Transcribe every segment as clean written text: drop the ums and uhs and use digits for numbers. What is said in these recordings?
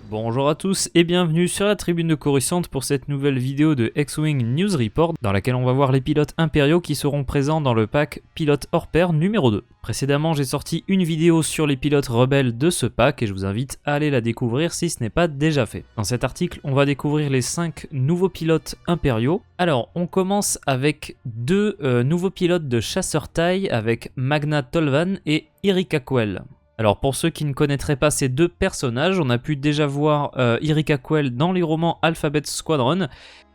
Bonjour à tous et bienvenue sur la tribune de Coruscant pour cette nouvelle vidéo de X-Wing News Report dans laquelle on va voir les pilotes impériaux qui seront présents dans le pack Pilote hors pair numéro 2. Précédemment, j'ai sorti une vidéo sur les pilotes rebelles de ce pack et je vous invite à aller la découvrir si ce n'est pas déjà fait. Dans cet article, on va découvrir les 5 nouveaux pilotes impériaux. Alors, on commence avec deux nouveaux pilotes de chasseurs taille avec Magna Tolvan et Yrica Quell. Alors pour ceux qui ne connaîtraient pas ces deux personnages, on a pu déjà voir Yrica Quell dans les romans Alphabet Squadron,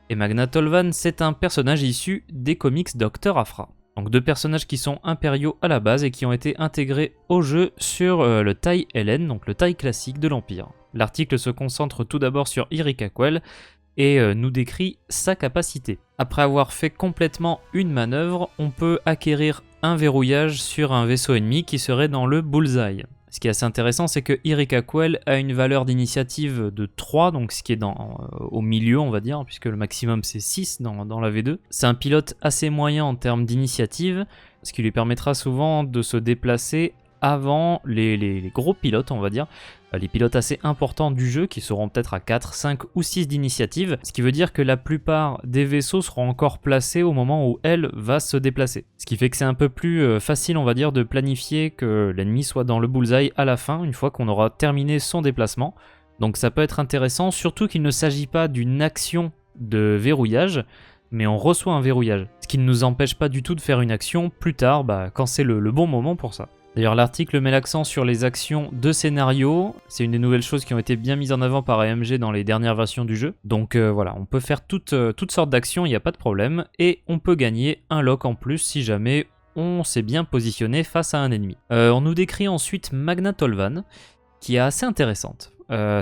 et Magna Tolvan c'est un personnage issu des comics Dr. Aphra. Donc deux personnages qui sont impériaux à la base et qui ont été intégrés au jeu sur le TIE LN, donc le TIE classique de l'Empire. L'article se concentre tout d'abord sur Yrica Quell et nous décrit sa capacité. Après avoir fait complètement une manœuvre, on peut acquérir un verrouillage sur un vaisseau ennemi qui serait dans le bullseye. Ce qui est assez intéressant, c'est que Yrica Quell a une valeur d'initiative de 3, donc ce qui est au milieu, on va dire, puisque le maximum c'est 6 dans la V2. C'est un pilote assez moyen en termes d'initiative, ce qui lui permettra souvent de se déplacer avant les gros pilotes, on va dire, les pilotes assez importants du jeu qui seront peut-être à 4, 5 ou 6 d'initiative, ce qui veut dire que la plupart des vaisseaux seront encore placés au moment où elle va se déplacer. Ce qui fait que c'est un peu plus facile, on va dire, de planifier que l'ennemi soit dans le bullseye à la fin, une fois qu'on aura terminé son déplacement. Donc ça peut être intéressant, surtout qu'il ne s'agit pas d'une action de verrouillage, mais on reçoit un verrouillage. Ce qui ne nous empêche pas du tout de faire une action plus tard, quand c'est le bon moment pour ça. D'ailleurs, l'article met l'accent sur les actions de scénario. C'est une des nouvelles choses qui ont été bien mises en avant par AMG dans les dernières versions du jeu. Donc voilà, on peut faire toutes sortes d'actions, il n'y a pas de problème. Et on peut gagner un lock en plus si jamais on s'est bien positionné face à un ennemi. On nous décrit ensuite Magna Tolvan, qui est assez intéressante.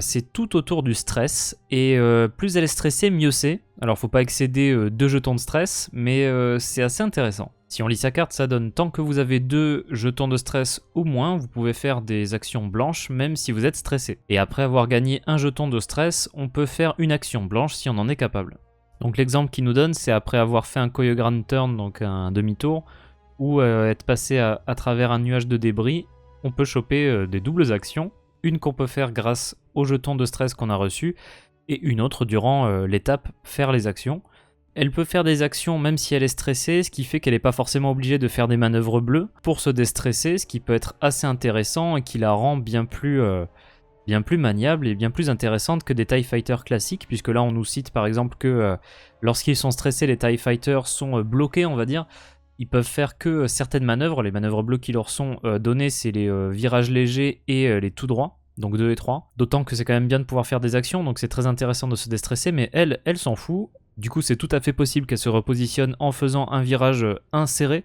C'est tout autour du stress, et plus elle est stressée, mieux c'est. Alors faut pas excéder 2 jetons de stress, mais c'est assez intéressant. Si on lit sa carte, ça donne tant que vous avez 2 jetons de stress ou moins, vous pouvez faire des actions blanches même si vous êtes stressé. Et après avoir gagné un jeton de stress, on peut faire une action blanche si on en est capable. Donc l'exemple qu'il nous donne, c'est après avoir fait un choreograph turn, donc un demi-tour, ou être passé à travers un nuage de débris, on peut choper des doubles actions. Une qu'on peut faire grâce au jeton de stress qu'on a reçu, et une autre durant l'étape faire les actions. Elle peut faire des actions même si elle est stressée, ce qui fait qu'elle n'est pas forcément obligée de faire des manœuvres bleues pour se déstresser, ce qui peut être assez intéressant et qui la rend bien plus maniable et bien plus intéressante que des TIE Fighters classiques, puisque là on nous cite par exemple que lorsqu'ils sont stressés, les TIE Fighters sont bloqués, on va dire. Ils peuvent faire que certaines manœuvres, les manœuvres bleues qui leur sont données, c'est les virages légers et les tout droits, donc 2 et 3. D'autant que c'est quand même bien de pouvoir faire des actions, donc c'est très intéressant de se déstresser, mais elle s'en fout. Du coup, c'est tout à fait possible qu'elle se repositionne en faisant un virage inséré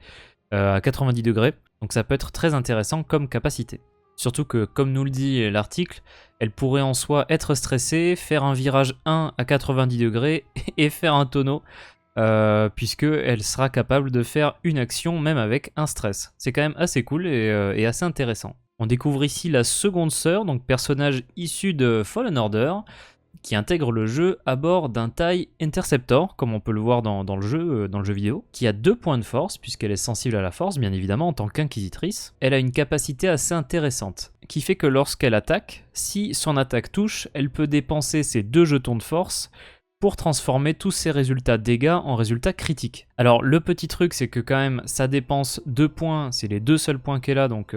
à 90 degrés, donc ça peut être très intéressant comme capacité. Surtout que, comme nous le dit l'article, elle pourrait en soi être stressée, faire un virage 1 à 90 degrés et faire un tonneau, puisqu'elle sera capable de faire une action même avec un stress. C'est quand même assez cool et assez intéressant. On découvre ici la seconde sœur, donc personnage issu de Fallen Order, qui intègre le jeu à bord d'un TIE Interceptor, comme on peut le voir dans le jeu vidéo, qui a 2 points de force, puisqu'elle est sensible à la force, bien évidemment, en tant qu'inquisitrice. Elle a une capacité assez intéressante, qui fait que lorsqu'elle attaque, si son attaque touche, elle peut dépenser ses 2 jetons de force pour transformer tous ses résultats dégâts en résultats critiques. Alors le petit truc, c'est que quand même ça dépense 2 points, c'est les 2 seuls points qu'elle a, donc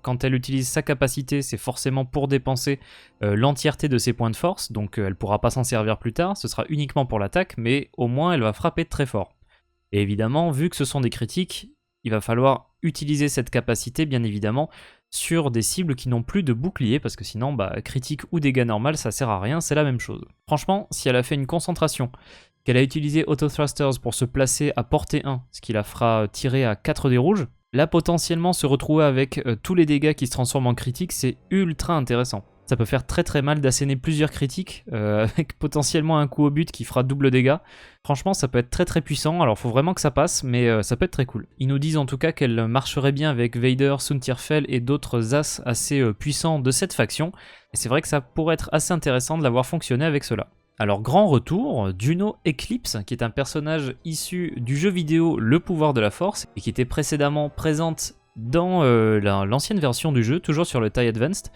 quand elle utilise sa capacité, c'est forcément pour dépenser l'entièreté de ses points de force, donc elle pourra pas s'en servir plus tard, ce sera uniquement pour l'attaque, mais au moins elle va frapper très fort. Et évidemment, vu que ce sont des critiques, il va falloir utiliser cette capacité, bien évidemment, sur des cibles qui n'ont plus de bouclier, parce que sinon, critique ou dégâts normal, ça sert à rien, c'est la même chose. Franchement, si elle a fait une concentration, qu'elle a utilisé Auto Thrusters pour se placer à portée 1, ce qui la fera tirer à 4 dés rouges, là potentiellement se retrouver avec tous les dégâts qui se transforment en critiques, c'est ultra intéressant. Ça peut faire très très mal d'asséner plusieurs critiques, avec potentiellement un coup au but qui fera double dégâts. Franchement, ça peut être très très puissant, alors faut vraiment que ça passe, mais ça peut être très cool. Ils nous disent en tout cas qu'elle marcherait bien avec Vader, Soontirfel et d'autres as assez puissants de cette faction, et c'est vrai que ça pourrait être assez intéressant de l'avoir fonctionné avec cela. Alors grand retour, Juno Eclipse, qui est un personnage issu du jeu vidéo Le Pouvoir de la Force, et qui était précédemment présente dans l'ancienne version du jeu, toujours sur le TIE Advanced,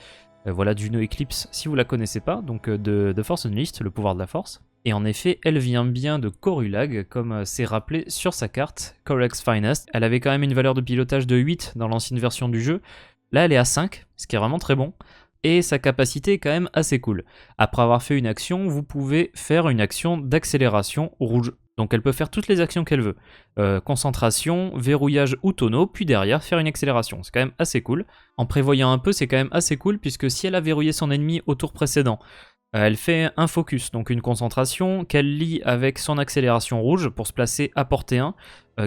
Voilà Juno Eclipse si vous la connaissez pas, donc de Force Unleashed, le pouvoir de la force. Et en effet, elle vient bien de Corulag, comme c'est rappelé sur sa carte, Corex's Finest. Elle avait quand même une valeur de pilotage de 8 dans l'ancienne version du jeu. Là, elle est à 5, ce qui est vraiment très bon. Et sa capacité est quand même assez cool. Après avoir fait une action, vous pouvez faire une action d'accélération rouge. Donc elle peut faire toutes les actions qu'elle veut. Concentration, verrouillage ou tonneau, puis derrière faire une accélération. C'est quand même assez cool. En prévoyant un peu, c'est quand même assez cool, puisque si elle a verrouillé son ennemi au tour précédent, elle fait un focus, donc une concentration, qu'elle lie avec son accélération rouge pour se placer à portée 1.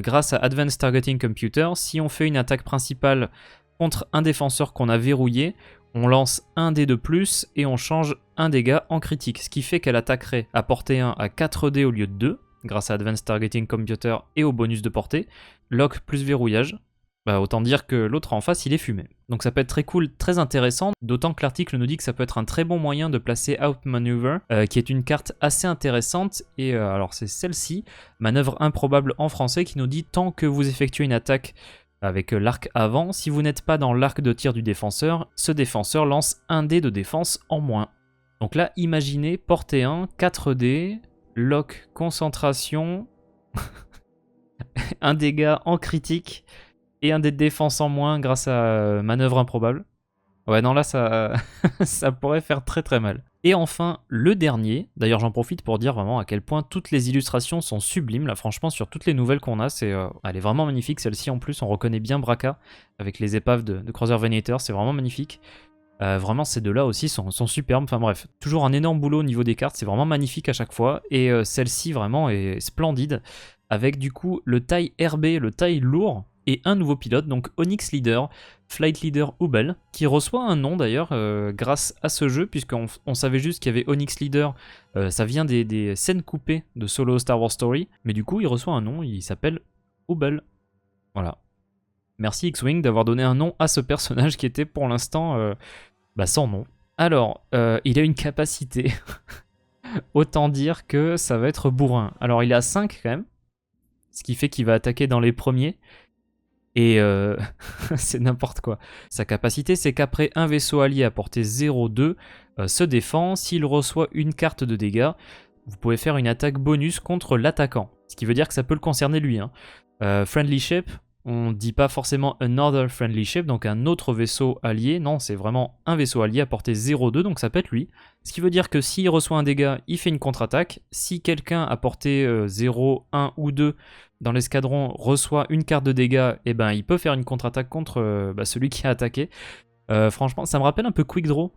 Grâce à Advanced Targeting Computer, si on fait une attaque principale contre un défenseur qu'on a verrouillé, on lance un dé de plus et on change un dégât en critique, ce qui fait qu'elle attaquerait à portée 1 à 4 dés au lieu de 2, grâce à Advanced Targeting Computer et au bonus de portée, lock plus verrouillage. Autant dire que l'autre en face il est fumé. Donc ça peut être très cool, très intéressant, d'autant que l'article nous dit que ça peut être un très bon moyen de placer Outmaneuver, qui est une carte assez intéressante, et alors c'est celle-ci, manœuvre improbable en français, qui nous dit tant que vous effectuez une attaque avec l'arc avant, si vous n'êtes pas dans l'arc de tir du défenseur, ce défenseur lance un dé de défense en moins. Donc là, imaginez, portée 1, 4 dés, lock, concentration, un dégât en critique, et un dé de défense en moins grâce à manœuvre improbable. Ouais, non, là, ça, ça pourrait faire très très mal. Et enfin, le dernier, d'ailleurs j'en profite pour dire vraiment à quel point toutes les illustrations sont sublimes, là franchement sur toutes les nouvelles qu'on a, elle est vraiment magnifique, celle-ci en plus on reconnaît bien Braca, avec les épaves de Cruiser Venator, c'est vraiment magnifique. Vraiment ces deux-là aussi sont superbes, enfin bref, toujours un énorme boulot au niveau des cartes, c'est vraiment magnifique à chaque fois, et celle-ci vraiment est splendide, avec du coup le taille RB, le taille lourd, et un nouveau pilote, donc Onyx Leader, Flight Leader Hubel, qui reçoit un nom d'ailleurs grâce à ce jeu, puisqu'on savait juste qu'il y avait Onyx Leader, ça vient des scènes coupées de Solo Star Wars Story, mais du coup il reçoit un nom, il s'appelle Hubel. Voilà. Merci X-Wing d'avoir donné un nom à ce personnage qui était pour l'instant sans nom. Alors, il a une capacité, autant dire que ça va être bourrin. Alors il est à 5 quand même, ce qui fait qu'il va attaquer dans les premiers. Et c'est n'importe quoi. Sa capacité, c'est qu'après un vaisseau allié à portée 0-2 se défend, s'il reçoit une carte de dégâts, vous pouvez faire une attaque bonus contre l'attaquant. Ce qui veut dire que ça peut le concerner lui. Friendly Ship, on dit pas forcément another friendly ship, donc un autre vaisseau allié. Non, c'est vraiment un vaisseau allié à portée 0-2, donc ça peut être lui. Ce qui veut dire que s'il reçoit un dégât, il fait une contre-attaque. Si quelqu'un à portée 0, 1 ou 2 dans l'escadron reçoit une carte de dégâts, et ben il peut faire une contre-attaque contre celui qui a attaqué. Franchement, ça me rappelle un peu Quick Draw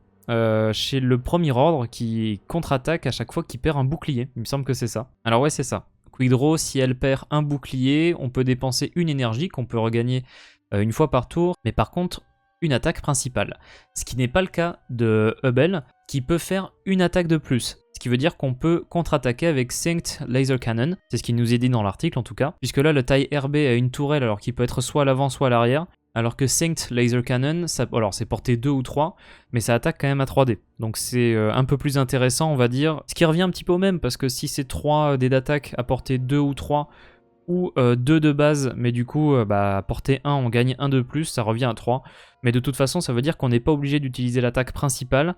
chez le premier ordre qui contre-attaque à chaque fois qu'il perd un bouclier. Il me semble que c'est ça. Alors ouais, c'est ça. Quick Draw, si elle perd un bouclier, on peut dépenser une énergie qu'on peut regagner une fois par tour, mais par contre une attaque principale. Ce qui n'est pas le cas de Hubel, qui peut faire une attaque de plus. Ce qui veut dire qu'on peut contre-attaquer avec Synced Laser Cannon, c'est ce qui nous est dit dans l'article en tout cas, puisque là le taille RB a une tourelle alors qu'il peut être soit à l'avant soit à l'arrière, alors que Synced Laser Cannon, alors c'est portée 2 ou 3, mais ça attaque quand même à 3D. Donc c'est un peu plus intéressant on va dire, ce qui revient un petit peu au même, parce que si c'est 3 dés d'attaque à portée 2 ou 3, ou 2 de base, mais du coup, à portée 1, on gagne 1 de plus, ça revient à 3. Mais de toute façon, ça veut dire qu'on n'est pas obligé d'utiliser l'attaque principale.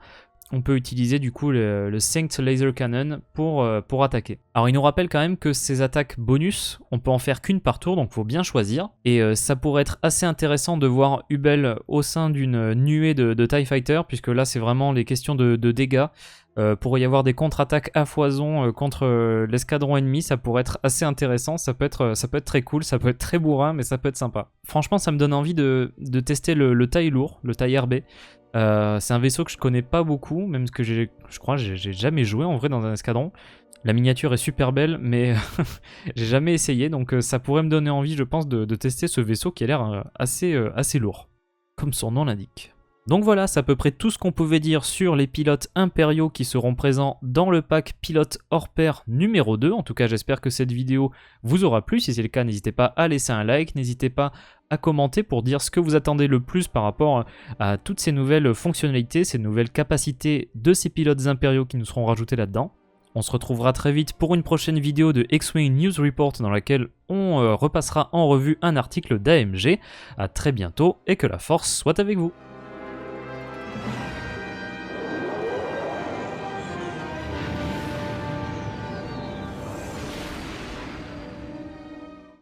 On peut utiliser du coup le Synced Laser Cannon pour attaquer. Alors il nous rappelle quand même que ces attaques bonus, on peut en faire qu'une par tour, donc il faut bien choisir. Et ça pourrait être assez intéressant de voir Hubel au sein d'une nuée de TIE Fighter, puisque là c'est vraiment les questions de dégâts. Pourrait y avoir des contre-attaques à foison contre l'escadron ennemi, ça pourrait être assez intéressant, ça peut être très cool, ça peut être très bourrin, mais ça peut être sympa. Franchement, ça me donne envie de tester le taille lourd, le taille RB. C'est un vaisseau que je connais pas beaucoup, même que je crois que j'ai jamais joué en vrai dans un escadron. La miniature est super belle, mais j'ai jamais essayé, donc ça pourrait me donner envie, je pense, de tester ce vaisseau qui a l'air assez lourd, comme son nom l'indique. Donc voilà, c'est à peu près tout ce qu'on pouvait dire sur les pilotes impériaux qui seront présents dans le pack pilote hors pair numéro 2. En tout cas, j'espère que cette vidéo vous aura plu. Si c'est le cas, n'hésitez pas à laisser un like, n'hésitez pas à commenter pour dire ce que vous attendez le plus par rapport à toutes ces nouvelles fonctionnalités, ces nouvelles capacités de ces pilotes impériaux qui nous seront rajoutés là-dedans. On se retrouvera très vite pour une prochaine vidéo de X-Wing News Report dans laquelle on repassera en revue un article d'AMG. A très bientôt et que la force soit avec vous.